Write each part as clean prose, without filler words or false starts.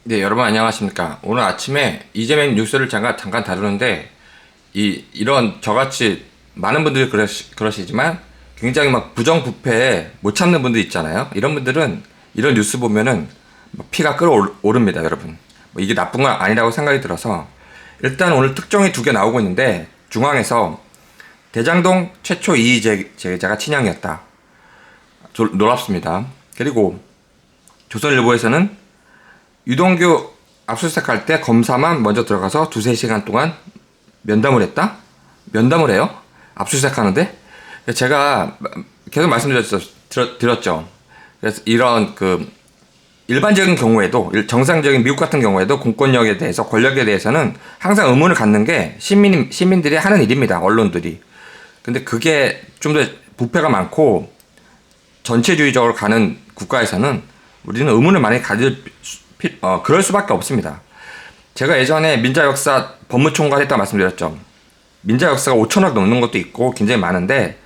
네, 여러분 안녕하십니까. 오늘 아침에 이재명 뉴스를 잠깐 다루는데, 이런 저같이 많은 분들이 그러시지만, 굉장히 막 부정부패에 못 참는 분들 있잖아요. 이런 분들은 이런 뉴스 보면은 막 피가 끓어오릅니다, 여러분. 뭐 이게 나쁜 건 아니라고 생각이 들어서, 일단 오늘 특종이 두 개 나오고 있는데, 중앙에서 대장동 최초 이의 제기자가 친형이었다. 놀랍습니다. 그리고 조선일보에서는 유동규 압수수색할 때 검사만 먼저 들어가서 두세 시간 동안 면담을 했다? 면담을 해요? 압수수색하는데? 제가 계속 드렸죠. 그래서 이런 일반적인 경우에도, 정상적인 미국 같은 경우에도 공권력에 대해서, 권력에 대해서는 항상 의문을 갖는 게 시민들이 하는 일입니다. 언론들이. 근데 그게 좀 더 부패가 많고 전체주의적으로 가는 국가에서는 우리는 의문을 많이 그럴 수밖에 없습니다. 제가 예전에 민자역사 법무총괄 했다고 말씀드렸죠. 민자역사가 5천억 넘는 것도 있고 굉장히 많은데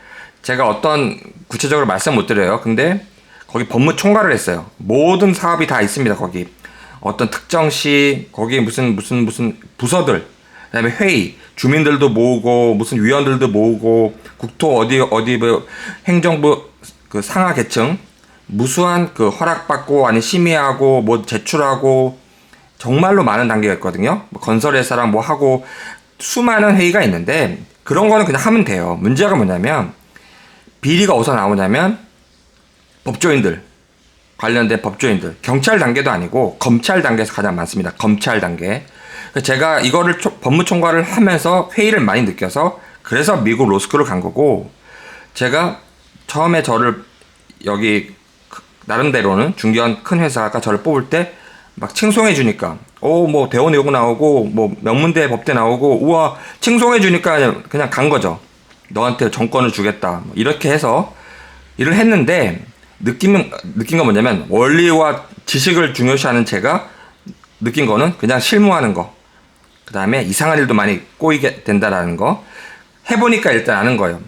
제가 어떤 구체적으로 말씀 못 드려요. 근데 거기 법무총괄을 했어요. 모든 사업이 다 있습니다. 거기 어떤 특정 시 거기 무슨 부서들, 그다음에 회의, 주민들도 모으고 무슨 위원들도 모으고 국토 어디 뭐 행정부 그 상하 계층 무수한 허락받고 아니 심의하고 뭐 제출하고 정말로 많은 단계가 있거든요. 뭐 건설회사랑 뭐 하고 수많은 회의가 있는데 그런 거는 그냥 하면 돼요. 문제가 뭐냐면 비리가 어디서 나오냐면 법조인들, 관련된 법조인들, 경찰 단계도 아니고 검찰 단계에서 가장 많습니다. 검찰 단계. 제가 이거를 법무총괄을 하면서 회의를 많이 느껴서 그래서 미국 로스쿨을 간 거고, 제가 처음에 저를 여기 나름대로는 중견 큰 회사가 저를 뽑을 때 막 칭송해 주니까 뭐 대원 외고 나오고 뭐 명문대 법대 나오고 우와 칭송해 주니까 그냥 간 거죠. 너한테 정권을 주겠다 뭐 이렇게 해서 일을 했는데 느낀 건 뭐냐면 원리와 지식을 중요시하는 제가 느낀 거는 그냥 실무하는 거, 그 다음에 이상한 일도 많이 꼬이게 된다라는 거 해보니까 일단 아는 거예요.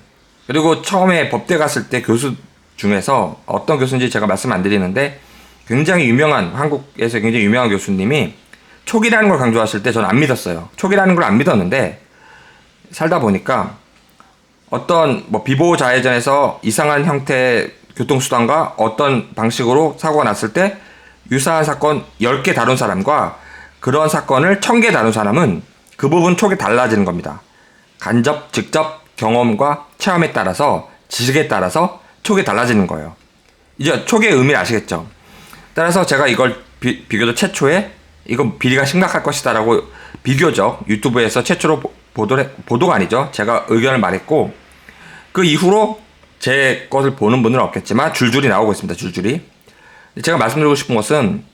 그리고 처음에 법대 갔을 때 교수 중에서 어떤 교수인지 제가 말씀 안 드리는데 굉장히 유명한, 한국에서 굉장히 유명한 교수님이 촉이라는 걸 강조하실 때 저는 안 믿었어요. 촉이라는 걸 안 믿었는데 살다 보니까 어떤 뭐 비보호자회전에서 이상한 형태의 교통수단과 어떤 방식으로 사고가 났을 때 유사한 사건 10개 다룬 사람과 그런 사건을 1000개 다룬 사람은 그 부분 촉이 달라지는 겁니다. 간접, 직접 경험과 체험에 따라서, 지식에 따라서 촉이 달라지는 거예요. 이제 촉의 의미를 아시겠죠? 따라서 제가 이걸 비교적 최초에 이건 비리가 심각할 것이다라고 비교적 유튜브에서 최초로 보도가 아니죠. 제가 의견을 말했고 그 이후로 제 것을 보는 분들은 없겠지만 줄줄이 나오고 있습니다. 줄줄이. 제가 말씀드리고 싶은 것은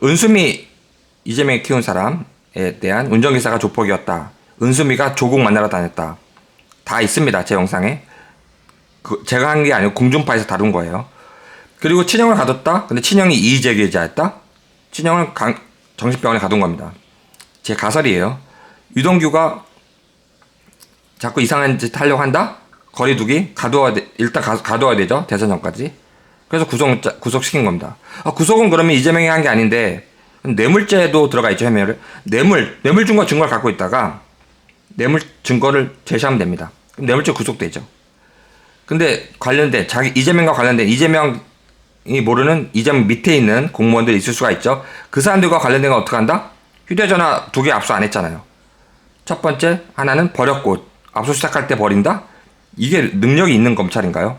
은수미 이재명이 키운 사람에 대한 운전기사가 조폭이었다. 은수미가 조국 만나러 다녔다. 다 있습니다. 제 영상에. 제가 한 게 아니고 공중파에서 다룬 거예요. 그리고 친형을 가뒀다? 근데 친형이 이의제기자였다? 친형은 정신병원에 가둔 겁니다. 제 가설이에요. 유동규가 자꾸 이상한 짓 하려고 한다? 거리두기? 일단 가둬야 되죠. 대선 전까지. 그래서 구속시킨 겁니다. 구속은 그러면 이재명이 한 게 아닌데, 뇌물죄도 들어가 있죠, 혐의를. 뇌물 증거 증거를 갖고 있다가, 뇌물 증거를 제시하면 됩니다. 그럼 뇌물죄 구속되죠. 근데 이재명과 관련된, 이재명이 모르는 이재명 밑에 있는 공무원들이 있을 수가 있죠. 그 사람들과 관련된 건 어떻게 한다? 휴대전화 2개 압수 안 했잖아요. 첫 번째, 하나는 버렸고, 압수수색할 때 버린다? 이게 능력이 있는 검찰인가요?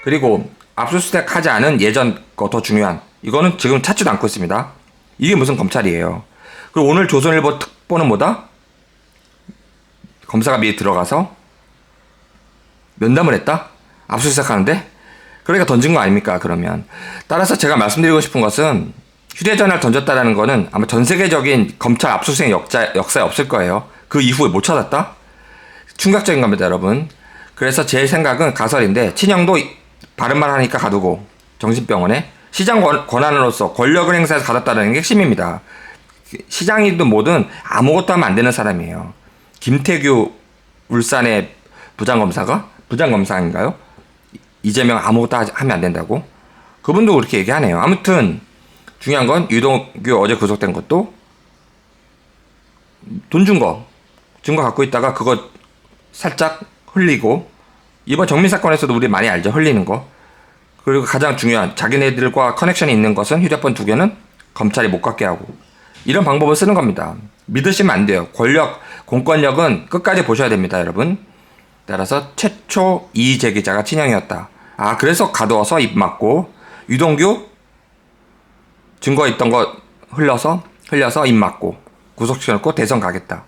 그리고 압수수색하지 않은 예전 거 더 중요한, 이거는 지금 찾지도 않고 있습니다. 이게 무슨 검찰이에요. 그리고 오늘 조선일보 특보는 뭐다? 검사가 미리 들어가서 면담을 했다? 압수수색하는데? 그러니까 던진 거 아닙니까, 그러면. 따라서 제가 말씀드리고 싶은 것은 휴대전화를 던졌다라는 거는 아마 전 세계적인 검찰 압수수색 역사에 없을 거예요. 그 이후에 못 찾았다? 충격적인 겁니다, 여러분. 그래서 제 생각은 가설인데, 친형도 바른말 하니까 가두고, 정신병원에 시장 권한으로서 권력을 행사해서 가뒀다는 게 핵심입니다. 시장이든 뭐든 아무것도 하면 안 되는 사람이에요. 김태규 울산의 부장검사인가요? 이재명 아무것도 하면 안 된다고? 그분도 그렇게 얘기하네요. 아무튼 중요한 건 유동규 어제 구속된 것도 돈 준 거 증거 갖고 있다가 그거 살짝 흘리고, 이번 정민 사건에서도 우리 많이 알죠, 흘리는 거. 그리고 가장 중요한 자기네들과 커넥션이 있는 것은 휴대폰 2개는 검찰이 못 갖게 하고, 이런 방법을 쓰는 겁니다. 믿으시면 안 돼요. 권력, 공권력은 끝까지 보셔야 됩니다, 여러분. 따라서 최초 이의제기자가 친형이었다. 아, 그래서 가두어서 입 맞고, 유동규 증거 있던 거 흘려서 입 맞고 구속시켜놓고 대선 가겠다.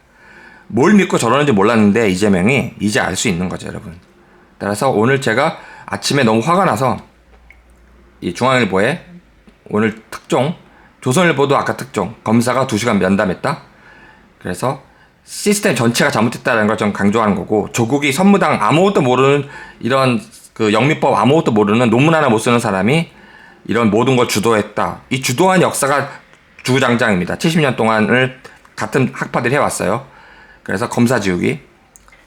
뭘 믿고 저러는지 몰랐는데 이재명이 이제 알 수 있는 거죠, 여러분. 따라서 오늘 제가 아침에 너무 화가 나서 이 중앙일보에 오늘 특종, 조선일보도 아까 특종, 검사가 2시간 면담했다. 그래서 시스템 전체가 잘못했다는 걸 좀 강조하는 거고, 조국이 선무당 아무것도 모르는, 이런 그 영미법 아무것도 모르는, 논문 하나 못 쓰는 사람이 이런 모든 걸 주도했다. 이 주도한 역사가 주구장창입니다. 70년 동안을 같은 학파들이 해왔어요. 그래서 검사 지우기.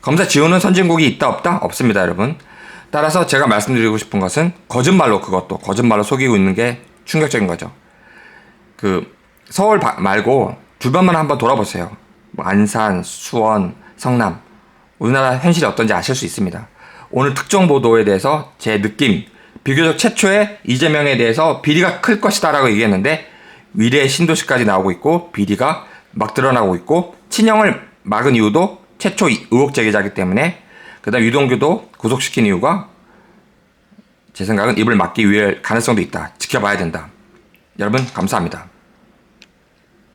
검사 지우는 선진국이 있다 없다? 없습니다, 여러분. 따라서 제가 말씀드리고 싶은 것은 거짓말로, 그것도 거짓말로 속이고 있는 게 충격적인 거죠. 그 서울 말고 주변만 한번 돌아보세요. 뭐 안산, 수원, 성남, 우리나라 현실이 어떤지 아실 수 있습니다. 오늘 특정 보도에 대해서 제 느낌, 비교적 최초의 이재명에 대해서 비리가 클 것이다 라고 얘기했는데 위례 신도시까지 나오고 있고 비리가 막 드러나고 있고, 친형을 막은 이유도 최초 의혹 제기자이기 때문에, 그 다음 유동규도 구속시킨 이유가 제 생각은 입을 막기 위해 가능성도 있다. 지켜봐야 된다. 여러분 감사합니다.